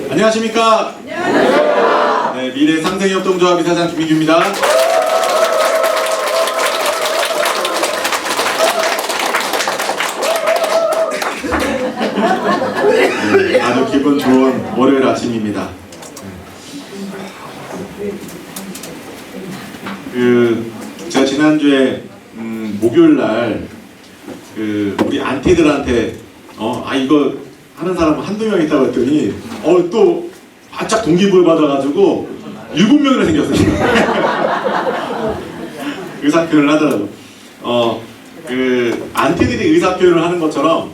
안녕하십니까? 안녕하세요. 네, 미래 상생협동조합 이사장 김민규입니다. 네, 아주 기분 좋은 월요일 아침입니다. 제가 지난주에 목요일 날 우리 안티들한테 이거 하는 사람 한두 명 있다고 했더니 또 바짝 동기부여 받아가지고 7명이나 생겼어요. 의사표현을 하더라고. 안티들이 의사표현을 하는 것처럼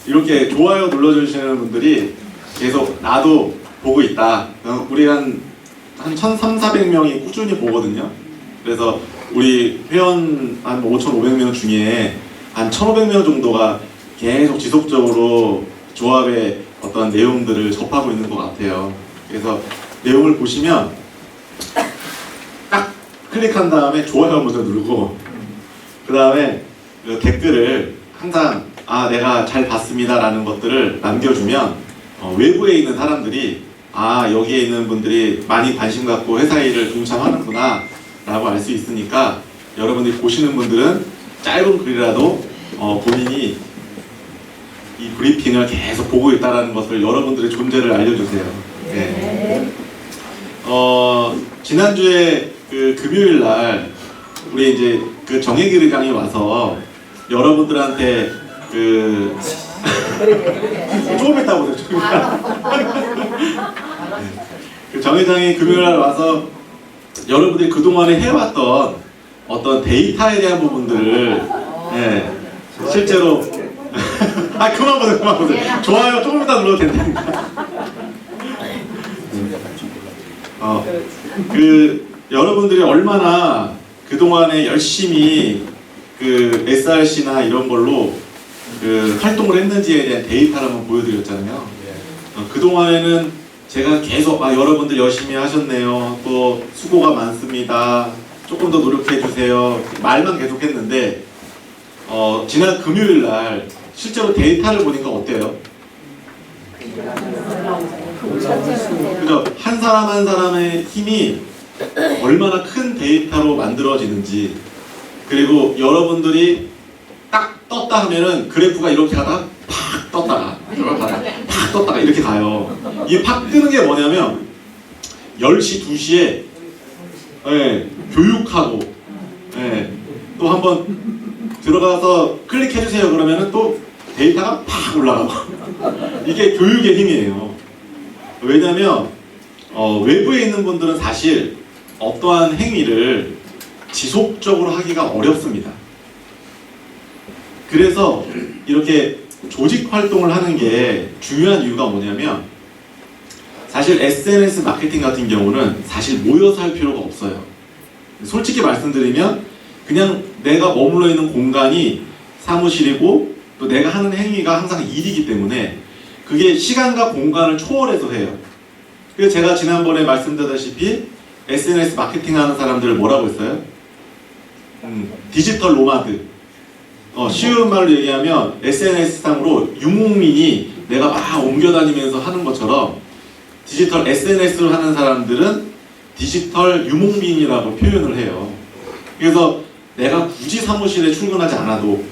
이렇게 좋아요 눌러주시는 분들이 계속 나도 보고 있다. 우리 한 1,300~400명이 꾸준히 보거든요. 그래서 우리 회원 한 5,500명 중에 한 1,500명 정도가 계속 지속적으로 조합의 어떤 내용들을 접하고 있는 것 같아요. 그래서 내용을 보시면 딱 클릭한 다음에 좋아요 먼저 누르고 그 다음에 댓글을 항상 내가 잘 봤습니다 라는 것들을 남겨주면 외부에 있는 사람들이 여기에 있는 분들이 많이 관심 갖고 회사 일을 동참하는구나 라고 알 수 있으니까 여러분들이 보시는 분들은 짧은 글이라도 본인이 이 브리핑을 계속 보고 있다는 것을 여러분들의 존재를 알려주세요. 네. 지난주에 금요일 날 우리 이제 정혜길 의장이 와서 여러분들한테 조금 있다 보세요. 정 회장이 금요일 날 와서 여러분들이 그동안에 해왔던 어떤 데이터에 대한 부분들을 실제로 그만 보세요. 좋아요 조금 이따 눌러도 된다니까. 여러분들이 얼마나 그동안에 열심히 SRC나 이런 걸로 활동을 했는지에 대한 데이터를 한번 보여드렸잖아요. 그동안에는 제가 계속 여러분들 열심히 하셨네요. 또 수고가 많습니다. 조금 더 노력해 주세요. 말만 계속 했는데 지난 금요일 날 실제로 데이터를 보니까 어때요? 그죠? 한 사람 한 사람의 힘이 얼마나 큰 데이터로 만들어지는지, 그리고 여러분들이 딱 떴다 하면은 그래프가 이렇게 가다가 팍 떴다가 팍 떴다가 이렇게 가요. 이게 팍 뜨는 게 뭐냐면 10시, 2시에 교육하고 또 한번 들어가서 클릭해주세요 그러면은 또 데이터가 팍 올라가고 이게 교육의 힘이에요. 왜냐면 외부에 있는 분들은 사실 어떠한 행위를 지속적으로 하기가 어렵습니다. 그래서 이렇게 조직 활동을 하는 게 중요한 이유가 뭐냐면, 사실 SNS 마케팅 같은 경우는 사실 모여서 할 필요가 없어요. 솔직히 말씀드리면 그냥 내가 머물러 있는 공간이 사무실이고 또 내가 하는 행위가 항상 일이기 때문에 그게 시간과 공간을 초월해서 해요. 그래서 제가 지난번에 말씀드렸다시피 SNS 마케팅 하는 사람들을 뭐라고 했어요? 디지털 노마드. 쉬운 말로 얘기하면 SNS상으로 유목민이 내가 막 옮겨다니면서 하는 것처럼 디지털 SNS를 하는 사람들은 디지털 유목민이라고 표현을 해요. 그래서 내가 굳이 사무실에 출근하지 않아도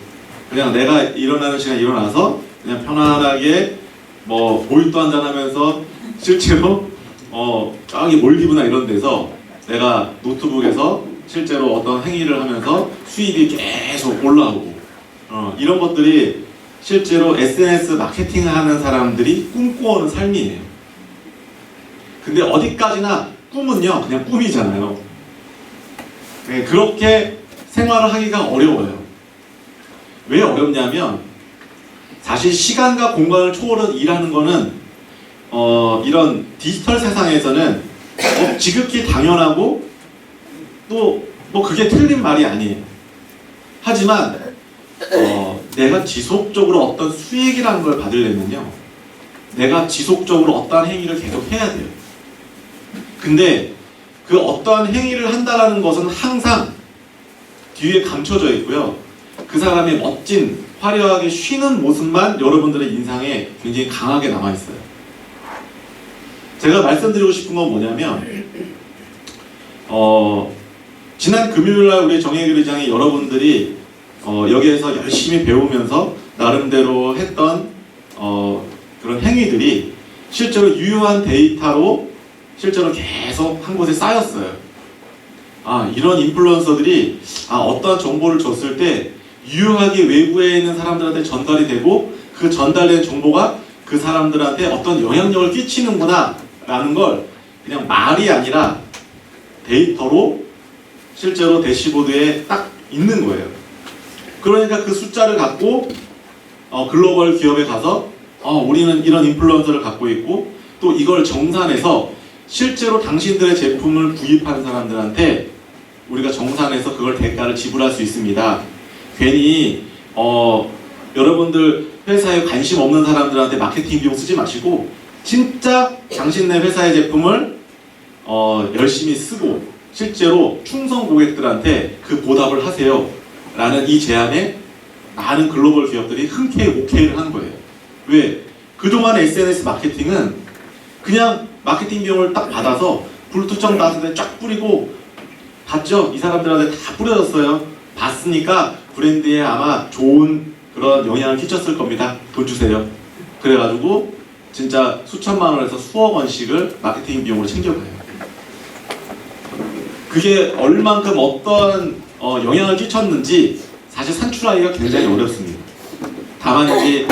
그냥 내가 일어나는 시간에 일어나서 그냥 편안하게 모히또 한잔 하면서 실제로 저기 몰디브나 이런 데서 내가 노트북에서 실제로 어떤 행위를 하면서 수입이 계속 올라오고 이런 것들이 실제로 SNS 마케팅을 하는 사람들이 꿈꿔오는 삶이에요. 근데 어디까지나 꿈은요 그냥 꿈이잖아요. 그렇게 생활을 하기가 어려워요. 왜 어렵냐면 사실 시간과 공간을 초월해서 일하는 거는 이런 디지털 세상에서는 지극히 당연하고 또 그게 틀린 말이 아니에요. 하지만 내가 지속적으로 어떤 수익이라는 걸 받으려면요 내가 지속적으로 어떠한 행위를 계속 해야 돼요. 근데 그 어떠한 행위를 한다라는 것은 항상 뒤에 감춰져 있고요. 그 사람의 멋진 화려하게 쉬는 모습만 여러분들의 인상에 굉장히 강하게 남아있어요. 제가 말씀드리고 싶은 건 뭐냐면 지난 금요일날 우리 정혜길 의장이 여러분들이 여기에서 열심히 배우면서 나름대로 했던 그런 행위들이 실제로 유효한 데이터로 실제로 계속 한 곳에 쌓였어요. 이런 인플루언서들이 어떠한 정보를 줬을 때 유효하게 외부에 있는 사람들한테 전달이 되고 그 전달된 정보가 그 사람들한테 어떤 영향력을 끼치는구나 라는 걸 그냥 말이 아니라 데이터로 실제로 대시보드에 딱 있는 거예요. 그러니까 그 숫자를 갖고 글로벌 기업에 가서 우리는 이런 인플루언서를 갖고 있고 또 이걸 정산해서 실제로 당신들의 제품을 구입한 사람들한테 우리가 정산해서 그걸 대가를 지불할 수 있습니다. 괜히 여러분들 회사에 관심 없는 사람들한테 마케팅 비용 쓰지 마시고 진짜 당신네 회사의 제품을 열심히 쓰고 실제로 충성 고객들한테 그 보답을 하세요 라는 이 제안에 많은 글로벌 기업들이 흔쾌히 오케이를 한 거예요. 왜? 그동안의 SNS 마케팅은 그냥 마케팅 비용을 딱 받아서 불투정 나한테 쫙 뿌리고 봤죠? 이 사람들한테 다 뿌려졌어요. 봤으니까 브랜드에 아마 좋은 그런 영향을 끼쳤을 겁니다. 돈 주세요. 그래가지고 진짜 수천만 원에서 수억 원씩을 마케팅 비용으로 챙겨가요. 그게 얼만큼 어떤 영향을 끼쳤는지 사실 산출하기가 굉장히 어렵습니다. 다만 이제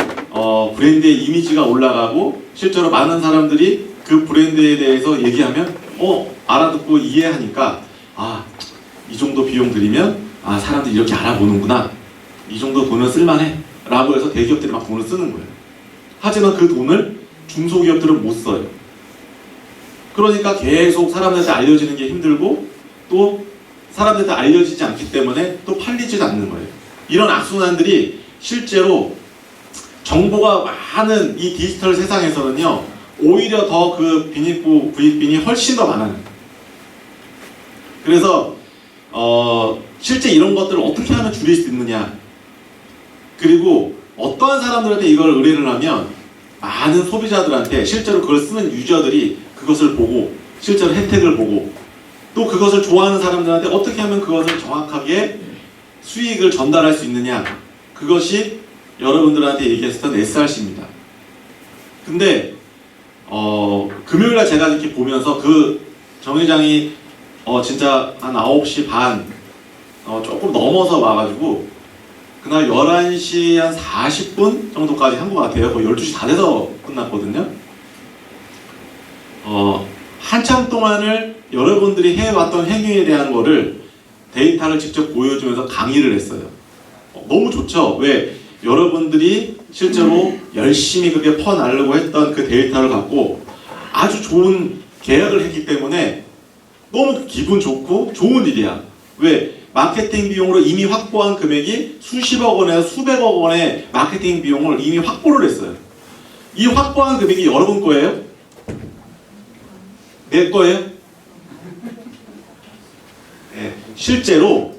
브랜드의 이미지가 올라가고 실제로 많은 사람들이 그 브랜드에 대해서 얘기하면 알아듣고 이해하니까 이 정도 비용 들이면 사람들이 이렇게 알아보는구나, 이 정도 돈은 쓸만해 라고 해서 대기업들이 막 돈을 쓰는 거예요. 하지만 그 돈을 중소기업들은 못 써요. 그러니까 계속 사람들한테 알려지는 게 힘들고 또 사람들한테 알려지지 않기 때문에 또 팔리지도 않는 거예요. 이런 악순환들이 실제로 정보가 많은 이 디지털 세상에서는요 오히려 더 그 빈익부 부익빈이 훨씬 더 많아요. 그래서 실제 이런 것들을 어떻게 하면 줄일 수 있느냐, 그리고 어떠한 사람들한테 이걸 의뢰를 하면 많은 소비자들한테 실제로 그걸 쓰는 유저들이 그것을 보고 실제로 혜택을 보고 또 그것을 좋아하는 사람들한테 어떻게 하면 그것을 정확하게 수익을 전달할 수 있느냐, 그것이 여러분들한테 얘기했었던 SRC입니다. 근데 금요일날 제가 이렇게 보면서 그 정 회장이 진짜 한 9시 반 조금 넘어서 와가지고 그날 11시 한 40분 정도까지 한 것 같아요. 거의 12시 다 돼서 끝났거든요. 한참 동안을 여러분들이 해왔던 행위에 대한 거를 데이터를 직접 보여주면서 강의를 했어요. 너무 좋죠? 왜? 여러분들이 실제로 열심히 그렇게 퍼나르고 했던 그 데이터를 갖고 아주 좋은 계약을 했기 때문에 너무 기분 좋고 좋은 일이야. 왜? 마케팅 비용으로 이미 확보한 금액이 수십억 원에서 수백억 원의 마케팅 비용을 이미 확보를 했어요. 이 확보한 금액이 여러분 거예요? 내 거예요? 네, 실제로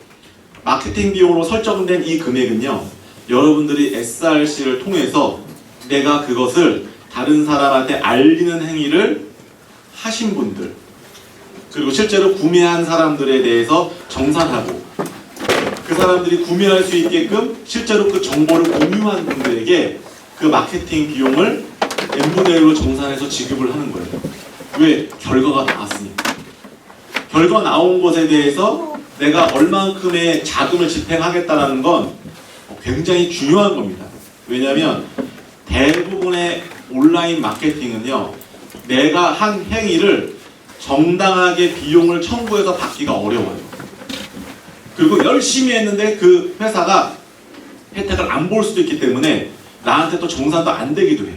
마케팅 비용으로 설정된 이 금액은요, 여러분들이 SRC를 통해서 내가 그것을 다른 사람한테 알리는 행위를 하신 분들, 그리고 실제로 구매한 사람들에 대해서 정산하고 그 사람들이 구매할 수 있게끔 실제로 그 정보를 공유한 분들에게 그 마케팅 비용을 n분의 1로 정산해서 지급을 하는 거예요. 왜? 결과가 나왔으니까. 결과 나온 것에 대해서 내가 얼만큼의 자금을 집행하겠다는 건 굉장히 중요한 겁니다. 왜냐하면 대부분의 온라인 마케팅은요, 내가 한 행위를 정당하게 비용을 청구해서 받기가 어려워요. 그리고 열심히 했는데 그 회사가 혜택을 안 볼 수도 있기 때문에 나한테 또 정산도 안 되기도 해요.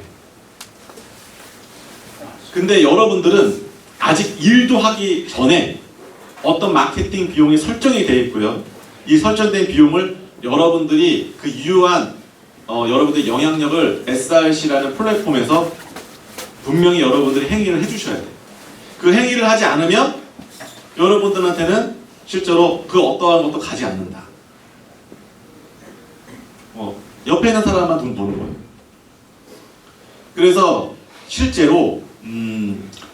근데 여러분들은 아직 일도 하기 전에 어떤 마케팅 비용이 설정이 되어 있고요. 이 설정된 비용을 여러분들이 그 유효한 여러분들의 영향력을 SRC라는 플랫폼에서 분명히 여러분들이 행위를 해주셔야 돼요. 그 행위를 하지 않으면 여러분들한테는 실제로 그 어떠한 것도 가지 않는다. 옆에 있는 사람만 돈 버는 거예요. 그래서 실제로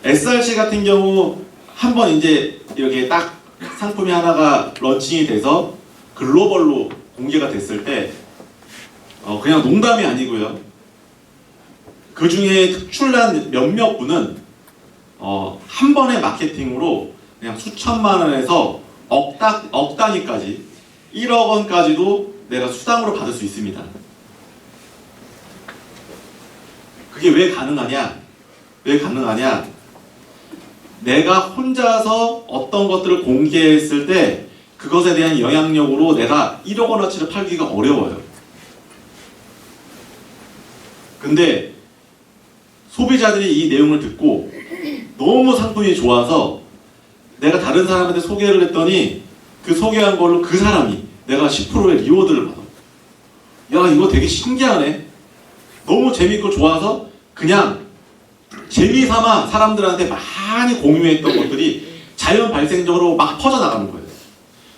SRC 같은 경우 한번 이제 이렇게 딱 상품이 하나가 런칭이 돼서 글로벌로 공개가 됐을 때 그냥 농담이 아니고요. 그 중에 특출난 몇몇 분은 한 번의 마케팅으로 그냥 수천만 원에서 억 단위까지 1억 원까지도 내가 수당으로 받을 수 있습니다. 그게 왜 가능하냐? 왜 가능하냐? 내가 혼자서 어떤 것들을 공개했을 때 그것에 대한 영향력으로 내가 1억 원어치를 팔기가 어려워요. 근데 소비자들이 이 내용을 듣고 너무 상품이 좋아서 내가 다른 사람한테 소개를 했더니 그 소개한 걸로 그 사람이 내가 10%의 리워드를 받아. 야, 이거 되게 신기하네. 너무 재밌고 좋아서 그냥 재미삼아 사람들한테 많이 공유했던 것들이 자연 발생적으로 막 퍼져나가는 거예요.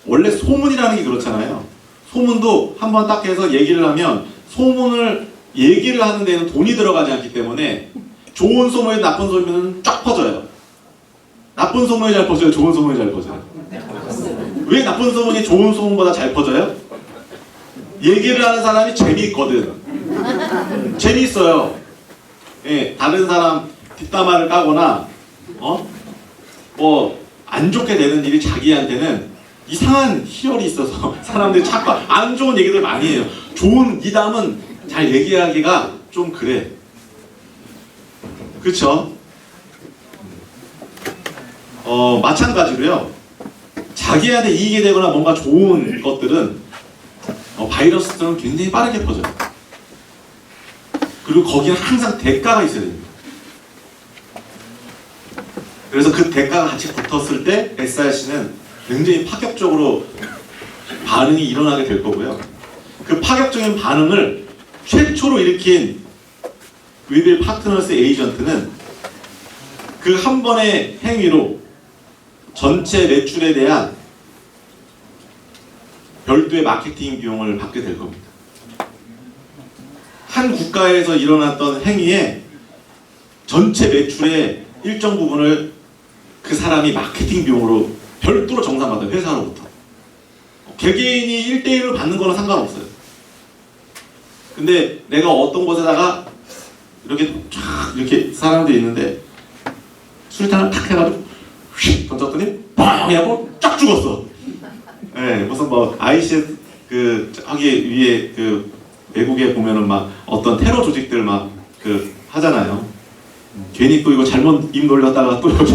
원래 소문이라는 게 그렇잖아요. 소문도 한번 딱 해서 얘기를 하면 소문을 얘기를 하는 데는 돈이 들어가지 않기 때문에 좋은 소문이 나쁜 소문은 쫙 퍼져요. 나쁜 소문이 잘 퍼져요? 좋은 소문이 잘 퍼져요? 왜 나쁜 소문이 좋은 소문보다 잘 퍼져요? 얘기를 하는 사람이 재미있거든. 재미있어요. 예, 다른 사람 뒷담화를 까거나 뭐 안 좋게 되는 일이 자기한테는 이상한 희열이 있어서 사람들이 자꾸 안 좋은 얘기들 많이 해요. 좋은 이담은 잘 얘기하기가 좀 그래. 그쵸? 마찬가지로요. 자기한테 이익이 되거나 뭔가 좋은 것들은 바이러스처럼 굉장히 빠르게 퍼져요. 그리고 거기는 항상 대가가 있어야 됩니다. 그래서 그 대가가 같이 붙었을 때 SRC는 굉장히 파격적으로 반응이 일어나게 될 거고요. 그 파격적인 반응을 최초로 일으킨 위빌 파트너스 에이전트는 그 한 번의 행위로 전체 매출에 대한 별도의 마케팅 비용을 받게 될 겁니다. 한 국가에서 일어났던 행위에 전체 매출의 일정 부분을 그 사람이 마케팅 비용으로 별도로 정산받아요. 회사로부터. 개개인이 1대1로 받는 거는 상관없어요. 근데 내가 어떤 곳에다가 이렇게 쫙 이렇게 사람들이 있는데 수류탄을 탁 해가지고 휙 던졌더니 뻥 하고 쫙 죽었어. 네, 무슨 뭐 ICS 그 저기 위에 그 외국에 보면은 막 어떤 테러 조직들 막 그 하잖아요. 괜히 또 이거 잘못 입 놀렸다가 또 여기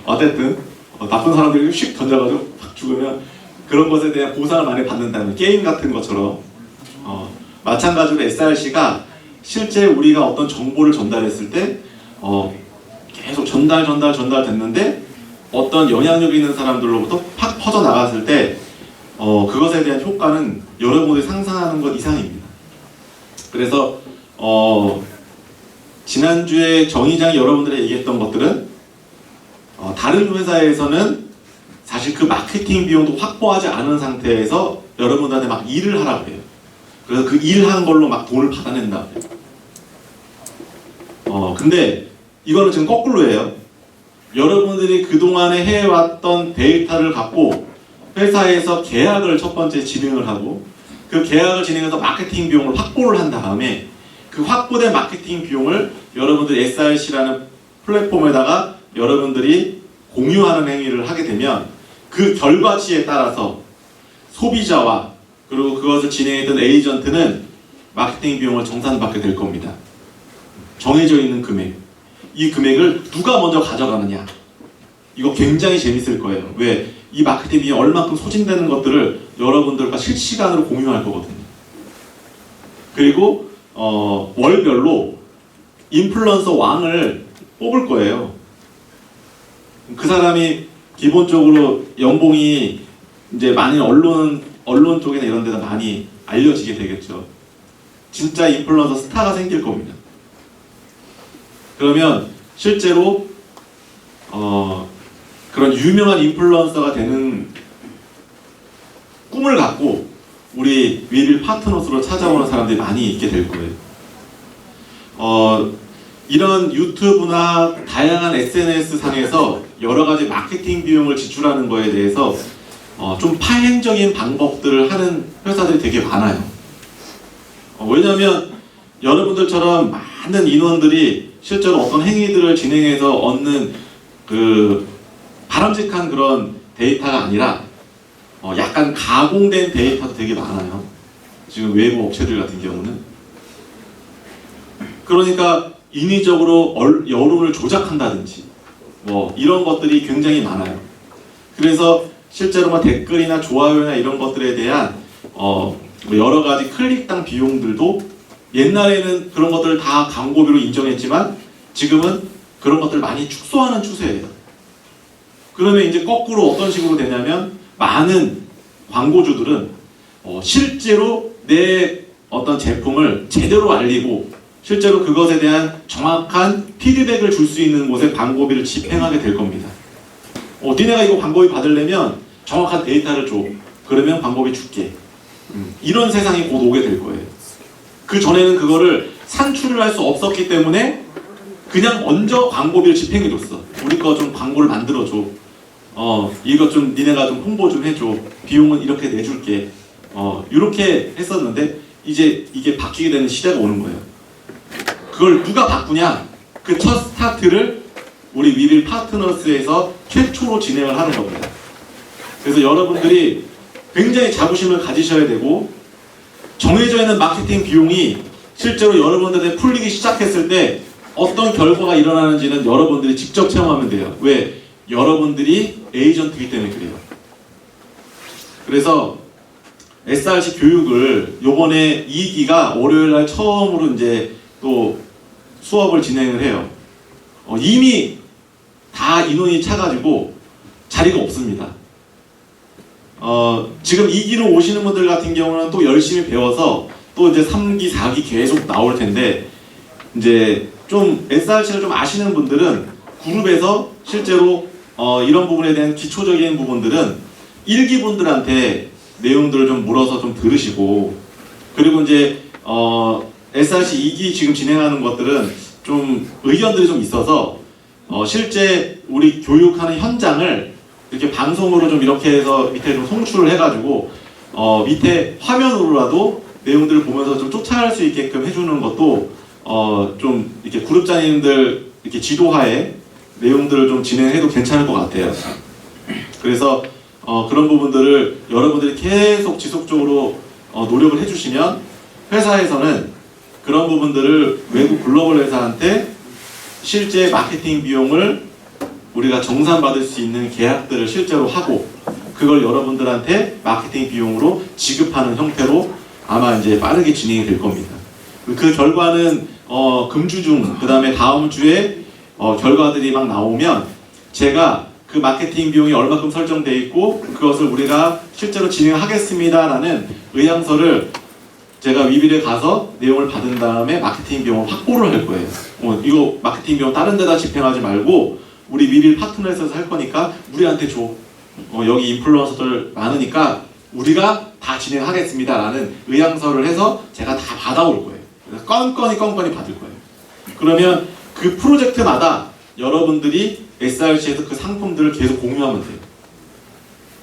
어쨌든 나쁜 사람들이 휙 던져가지고 팍 죽으면 그런 것에 대한 보상을 많이 받는다는 게임 같은 것처럼 마찬가지로 SRC가 실제 우리가 어떤 정보를 전달했을 때 계속 전달됐는데 어떤 영향력 있는 사람들로부터 팍 퍼져나갔을 때 그것에 대한 효과는 여러분들이 상상하는 것 이상입니다. 그래서 지난주에 정 의장이 여러분들에게 얘기했던 것들은 다른 회사에서는 사실 그 마케팅 비용도 확보하지 않은 상태에서 여러분들한테 막 일을 하라고 해요. 그래서 그 일한 걸로 막 돈을 받아낸다고 해요. 근데 이거는 지금 거꾸로예요. 여러분들이 그동안에 해왔던 데이터를 갖고 회사에서 계약을 첫 번째 진행을 하고 그 계약을 진행해서 마케팅 비용을 확보를 한 다음에 그 확보된 마케팅 비용을 여러분들 SRC라는 플랫폼에다가 여러분들이 공유하는 행위를 하게 되면 그 결과치에 따라서 소비자와 그리고 그것을 진행했던 에이전트는 마케팅 비용을 정산받게 될 겁니다. 정해져 있는 금액. 이 금액을 누가 먼저 가져가느냐. 이거 굉장히 재밌을 거예요. 왜? 이 마케팅 비용이 얼마큼 소진되는 것들을 여러분들과 실시간으로 공유할 거거든요. 그리고 월별로 인플루언서 왕을 뽑을 거예요. 그 사람이 기본적으로 연봉이 이제 많이 언론 쪽이나 이런 데서 많이 알려지게 되겠죠. 진짜 인플루언서 스타가 생길 겁니다. 그러면 실제로 그런 유명한 인플루언서가 되는 꿈을 갖고 우리 위빌 파트너스로 찾아오는 사람들이 많이 있게 될 거예요. 이런 유튜브나 다양한 SNS 상에서 여러 가지 마케팅 비용을 지출하는 거에 대해서 좀 파행적인 방법들을 하는 회사들이 되게 많아요. 왜냐하면 여러분들처럼 많은 인원들이 실제로 어떤 행위들을 진행해서 얻는 그 바람직한 그런 데이터가 아니라 약간 가공된 데이터도 되게 많아요. 지금 외부 업체들 같은 경우는. 그러니까 인위적으로 여론을 조작한다든지 뭐 이런 것들이 굉장히 많아요. 그래서 실제로 뭐 댓글이나 좋아요나 이런 것들에 대한 뭐 여러 가지 클릭당 비용들도 옛날에는 그런 것들을 다 광고비로 인정했지만 지금은 그런 것들을 많이 축소하는 추세예요. 그러면 이제 거꾸로 어떤 식으로 되냐면 많은 광고주들은 실제로 내 어떤 제품을 제대로 알리고 실제로 그것에 대한 정확한 피드백을 줄 수 있는 곳에 광고비를 집행하게 될 겁니다. 니네가 이거 광고비 받으려면 정확한 데이터를 줘. 그러면 광고비 줄게. 이런 세상이 곧 오게 될 거예요. 그 전에는 그거를 산출을 할 수 없었기 때문에 그냥 먼저 광고비를 집행해 줬어. 우리 거 좀 광고를 만들어줘. 이거 좀 니네가 좀 홍보 좀 해줘. 비용은 이렇게 내줄게. 이렇게 했었는데 이제 이게 바뀌게 되는 시대가 오는 거예요. 그걸 누가 바꾸냐? 그 첫 스타트를 우리 위빌 파트너스에서 최초로 진행을 하는 겁니다. 그래서 여러분들이 굉장히 자부심을 가지셔야 되고 정해져 있는 마케팅 비용이 실제로 여러분들한테 풀리기 시작했을 때 어떤 결과가 일어나는지는 여러분들이 직접 체험하면 돼요. 왜? 여러분들이 에이전트이기 때문에 그래요. 그래서 SRC 교육을 요번에 2기가 월요일날 처음으로 이제 또 수업을 진행을 해요. 이미 다 인원이 차가지고 자리가 없습니다. 지금 2기로 오시는 분들 같은 경우는 또 열심히 배워서 또 이제 3기, 4기 계속 나올 텐데 이제 좀 SRC를 좀 아시는 분들은 그룹에서 실제로 이런 부분에 대한 기초적인 부분들은 1기 분들한테 내용들을 좀 물어서 좀 들으시고 그리고 이제 SRC 2기 지금 진행하는 것들은 좀 의견들이 좀 있어서 실제 우리 교육하는 현장을 이렇게 방송으로 좀 이렇게 해서 밑에 좀 송출을 해가지고 밑에 화면으로라도 내용들을 보면서 좀 쫓아갈 수 있게끔 해주는 것도 좀 이렇게 그룹장님들 이렇게 지도하에 내용들을 좀 진행해도 괜찮을 것 같아요. 그래서 그런 부분들을 여러분들이 계속 지속적으로 노력을 해주시면 회사에서는 그런 부분들을 외국 글로벌 회사한테 실제 마케팅 비용을 우리가 정산받을 수 있는 계약들을 실제로 하고 그걸 여러분들한테 마케팅 비용으로 지급하는 형태로 아마 이제 빠르게 진행이 될 겁니다. 그 결과는 금주 중 그 다음에 다음 주에 결과들이 막 나오면 제가 그 마케팅 비용이 얼마큼 설정되어 있고 그것을 우리가 실제로 진행하겠습니다라는 의향서를 제가 위빌에 가서 내용을 받은 다음에 마케팅 비용을 확보를 할 거예요. 이거 마케팅 비용 다른 데다 집행하지 말고 우리 위빌 파트너에서 할 거니까 우리한테 줘. 여기 인플루언서들 많으니까 우리가 다 진행하겠습니다라는 의향서를 해서 제가 다 받아올 거예요. 그래서 건건히 받을 거예요. 그러면 그 프로젝트마다 여러분들이 SRC에서 그 상품들을 계속 공유하면 돼요.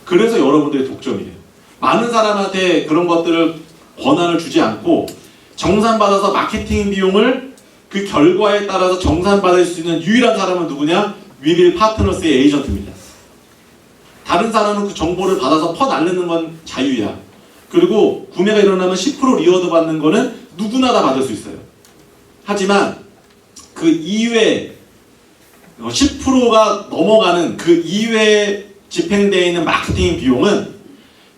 그래서 여러분들의 독점이에요. 많은 사람한테 그런 것들을 권한을 주지 않고 정산받아서 마케팅 비용을 그 결과에 따라서 정산받을 수 있는 유일한 사람은 누구냐? 위빌 파트너스의 에이전트입니다. 다른 사람은 그 정보를 받아서 퍼날르는 건 자유야. 그리고 구매가 일어나면 10% 리워드 받는 거는 누구나 다 받을 수 있어요. 하지만 그 이외에 10%가 넘어가는 그 이외에 집행되어 있는 마케팅 비용은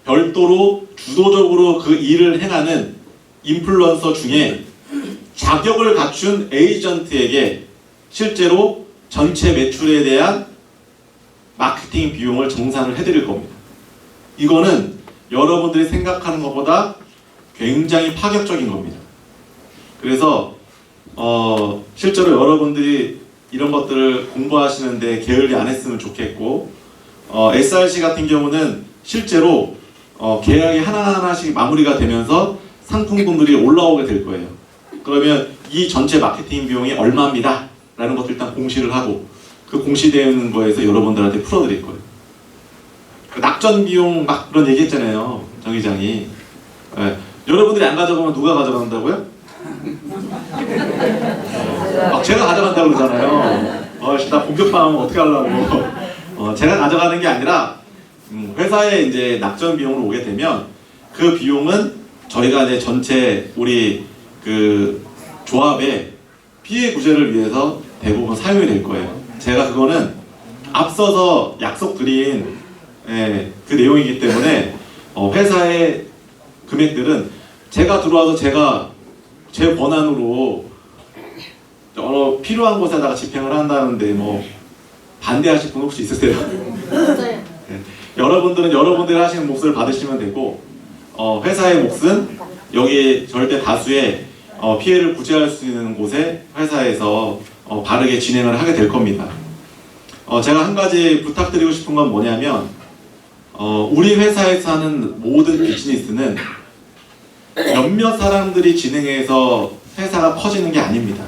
별도로 주도적으로 그 일을 행하는 인플루언서 중에 자격을 갖춘 에이전트에게 실제로 전체 매출에 대한 마케팅 비용을 정산을 해드릴 겁니다. 이거는 여러분들이 생각하는 것보다 굉장히 파격적인 겁니다. 그래서 실제로 여러분들이 이런 것들을 공부하시는데 게을리 안 했으면 좋겠고 SRC 같은 경우는 실제로 계약이 하나하나씩 마무리가 되면서 상품군들이 올라오게 될 거예요. 그러면 이 전체 마케팅 비용이 얼마입니다 라는 것들 일단 공시를 하고 그 공시되는 거에서 여러분들한테 풀어드릴 거예요. 낙전 비용 막 그런 얘기 했잖아요, 정 의장이. 네. 여러분들이 안 가져가면 누가 가져간다고요? 막 제가 가져간다고 그러잖아요. 나 공격당하면 어떻게 하려고. 제가 가져가는 게 아니라 회사에 이제 낙전 비용으로 오게 되면 그 비용은 저희가 이제 전체 우리 그 조합의 피해 구제를 위해서 대부분 사용이 될 거예요. 제가 그거는 앞서서 약속드린 그 내용이기 때문에 회사의 금액들은 제가 들어와서 제가 제 권한으로 필요한 곳에다가 집행을 한다는데 뭐 반대하실 분 혹시 있으세요? 네. 여러분들은 여러분들이 하시는 몫을 받으시면 되고 회사의 몫은 여기 절대 다수의 피해를 구제할 수 있는 곳에 회사에서 바르게 진행을 하게 될 겁니다. 제가 한 가지 부탁드리고 싶은 건 뭐냐면 우리 회사에서 하는 모든 비즈니스는 몇몇 사람들이 진행해서 회사가 커지는 게 아닙니다.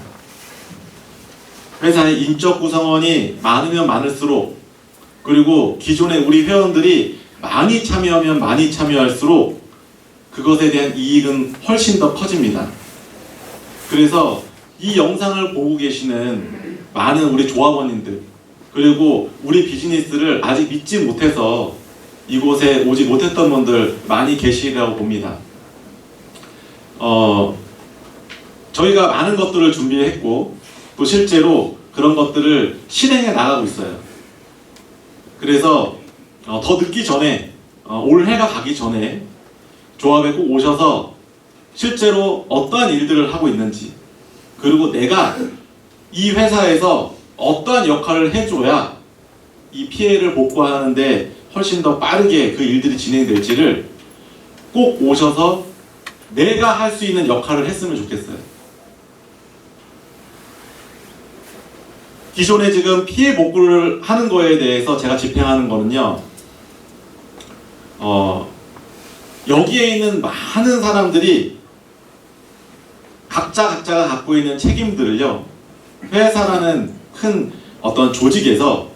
회사의 인적 구성원이 많으면 많을수록 그리고 기존의 우리 회원들이 많이 참여하면 많이 참여할수록 그것에 대한 이익은 훨씬 더 커집니다. 그래서 이 영상을 보고 계시는 많은 우리 조합원님들 그리고 우리 비즈니스를 아직 믿지 못해서 이곳에 오지 못했던 분들 많이 계시리라고 봅니다. 저희가 많은 것들을 준비했고 또 실제로 그런 것들을 실행해 나가고 있어요. 그래서 더 늦기 전에 올해가 가기 전에 조합에 꼭 오셔서 실제로 어떠한 일들을 하고 있는지 그리고 내가 이 회사에서 어떠한 역할을 해줘야 이 피해를 복구하는데 훨씬 더 빠르게 그 일들이 진행될지를 꼭 오셔서 내가 할 수 있는 역할을 했으면 좋겠어요. 기존에 지금 피해 복구를 하는 거에 대해서 제가 집행하는 거는요, 여기에 있는 많은 사람들이 각자가 갖고 있는 책임들을요, 회사라는 큰 어떤 조직에서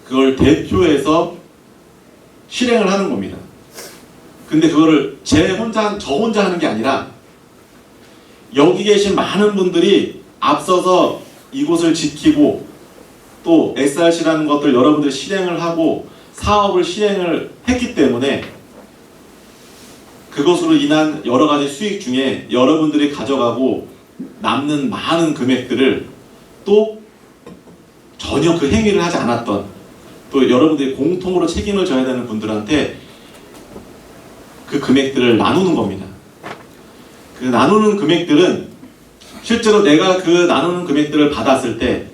그걸 대표해서 실행을 하는 겁니다. 근데 그거를 저 혼자 하는 게 아니라 여기 계신 많은 분들이 앞서서 이곳을 지키고 또 SRC라는 것들 여러분들이 실행을 하고 사업을 실행을 했기 때문에 그것으로 인한 여러 가지 수익 중에 여러분들이 가져가고 남는 많은 금액들을 또 전혀 그 행위를 하지 않았던 또 여러분들이 공통으로 책임을 져야 되는 분들한테 그 금액들을 나누는 겁니다. 그 나누는 금액들은 실제로 내가 그 나누는 금액들을 받았을 때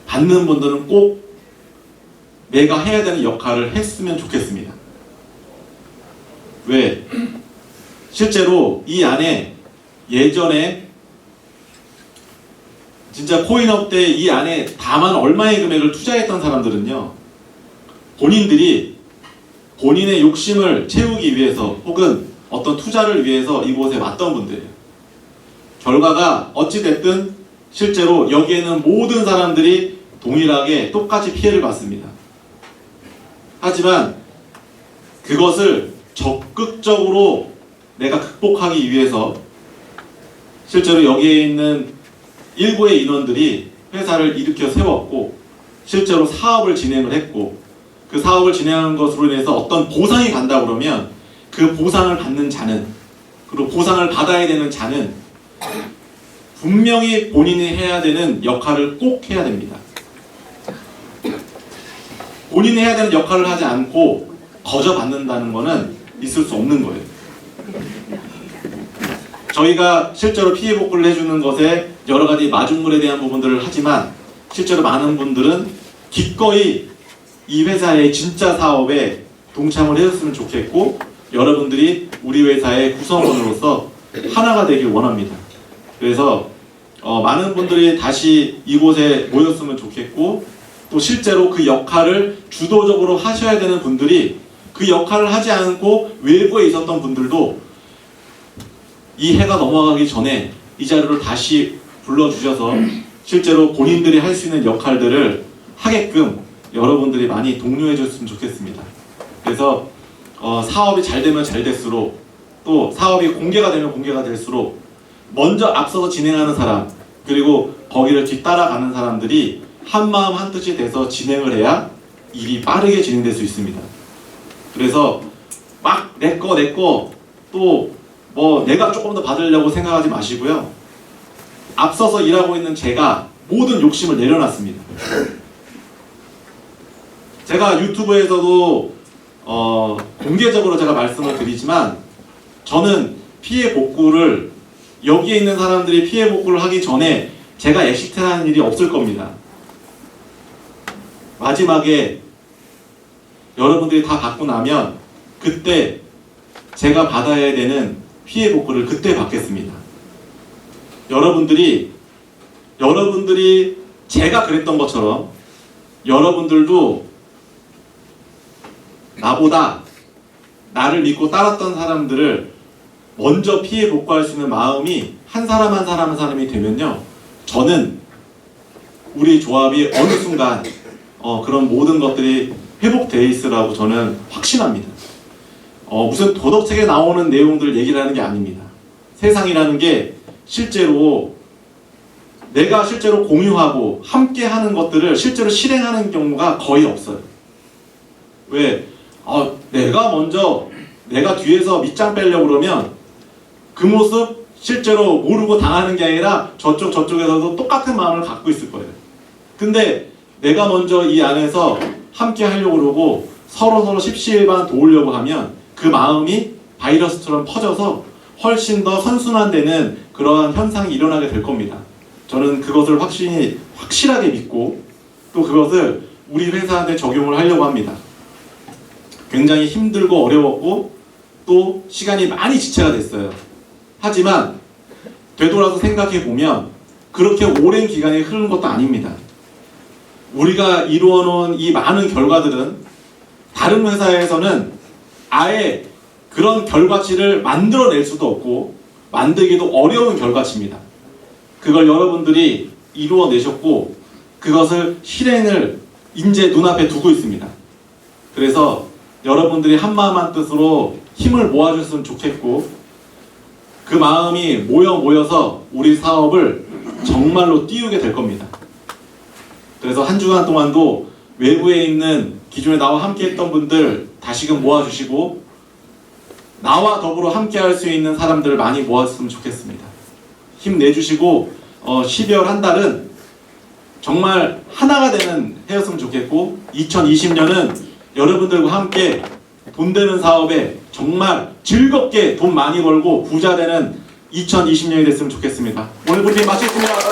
받는 분들은 꼭 내가 해야 되는 역할을 했으면 좋겠습니다. 왜? 실제로 이 안에 예전에 진짜 코인업 때 이 안에 다만 얼마의 금액을 투자했던 사람들은요, 본인들이 본인의 욕심을 채우기 위해서 혹은 어떤 투자를 위해서 이곳에 왔던 분들이에요. 결과가 어찌됐든 실제로 여기에는 모든 사람들이 동일하게 똑같이 피해를 받습니다. 하지만 그것을 적극적으로 내가 극복하기 위해서 실제로 여기에 있는 일부의 인원들이 회사를 일으켜 세웠고 실제로 사업을 진행을 했고 그 사업을 진행하는 것으로 인해서 어떤 보상이 간다 그러면 그 보상을 받는 자는 그리고 보상을 받아야 되는 자는 분명히 본인이 해야 되는 역할을 꼭 해야 됩니다. 본인이 해야 되는 역할을 하지 않고 거저 받는다는 것은 있을 수 없는 거예요. 저희가 실제로 피해 복구를 해주는 것에 여러 가지 마중물에 대한 부분들을 하지만 실제로 많은 분들은 기꺼이 이 회사의 진짜 사업에 동참을 해줬으면 좋겠고 여러분들이 우리 회사의 구성원으로서 하나가 되길 원합니다. 그래서 많은 분들이 다시 이곳에 모였으면 좋겠고 또 실제로 그 역할을 주도적으로 하셔야 되는 분들이 그 역할을 하지 않고 외부에 있었던 분들도 이 해가 넘어가기 전에 이 자리로 다시 불러주셔서 실제로 본인들이 할 수 있는 역할들을 하게끔 여러분들이 많이 독려해 줬으면 좋겠습니다. 그래서 사업이 잘 되면 잘 될수록, 또 사업이 공개가 되면 공개가 될수록 먼저 앞서서 진행하는 사람, 그리고 거기를 뒤따라가는 사람들이 한마음 한뜻이 돼서 진행을 해야 일이 빠르게 진행될 수 있습니다. 그래서 막 내거 또 뭐 내가 조금 더 받으려고 생각하지 마시고요. 앞서서 일하고 있는 제가 모든 욕심을 내려놨습니다. 제가 유튜브에서도 공개적으로 제가 말씀을 드리지만, 저는 피해 복구를, 여기에 있는 사람들이 피해 복구를 하기 전에 제가 엑시트하는 일이 없을 겁니다. 마지막에 여러분들이 다 받고 나면 그때 제가 받아야 되는 피해 복구를 그때 받겠습니다. 여러분들이 제가 그랬던 것처럼 여러분들도 나보다 나를 믿고 따랐던 사람들을 먼저 피해 복구할 수 있는 마음이 한 사람 한 사람 한 사람이 되면요, 저는 우리 조합이 어느 순간 그런 모든 것들이 회복되어 있으라고 저는 확신합니다. 무슨 도덕책에 나오는 내용들을 얘기를 하는 게 아닙니다. 세상이라는 게 실제로 내가 실제로 공유하고 함께 하는 것들을 실제로 실행하는 경우가 거의 없어요. 왜? 내가 뒤에서 밑장 빼려고 그러면 그 모습 실제로 모르고 당하는 게 아니라 저쪽에서도 똑같은 마음을 갖고 있을 거예요. 근데 내가 먼저 이 안에서 함께 하려고 그러고 서로 십시일반 도우려고 하면 그 마음이 바이러스처럼 퍼져서 훨씬 더 선순환되는 그러한 현상이 일어나게 될 겁니다. 저는 그것을 확실하게 믿고 또 그것을 우리 회사한테 적용을 하려고 합니다. 굉장히 힘들고 어려웠고 또 시간이 많이 지체가 됐어요. 하지만 되돌아서 생각해 보면 그렇게 오랜 기간이 흐른 것도 아닙니다. 우리가 이루어 놓은 이 많은 결과들은 다른 회사에서는 아예 그런 결과치를 만들어낼 수도 없고 만들기도 어려운 결과치입니다. 그걸 여러분들이 이루어내셨고 그것을 실행을 이제 눈앞에 두고 있습니다. 그래서 여러분들이 한마음 한뜻으로 힘을 모아줬으면 좋겠고, 그 마음이 모여서 우리 사업을 정말로 띄우게 될 겁니다. 그래서 한 주간 동안도 외부에 있는 기존에 나와 함께 했던 분들 다시금 모아주시고, 나와 더불어 함께 할 수 있는 사람들을 많이 모았으면 좋겠습니다. 힘내주시고 12월 한 달은 정말 하나가 되는 해였으면 좋겠고, 2020년은 여러분들과 함께 돈 되는 사업에 정말 즐겁게 돈 많이 벌고 부자 되는 2020년이 됐으면 좋겠습니다. 오늘 브리핑 마치겠습니다.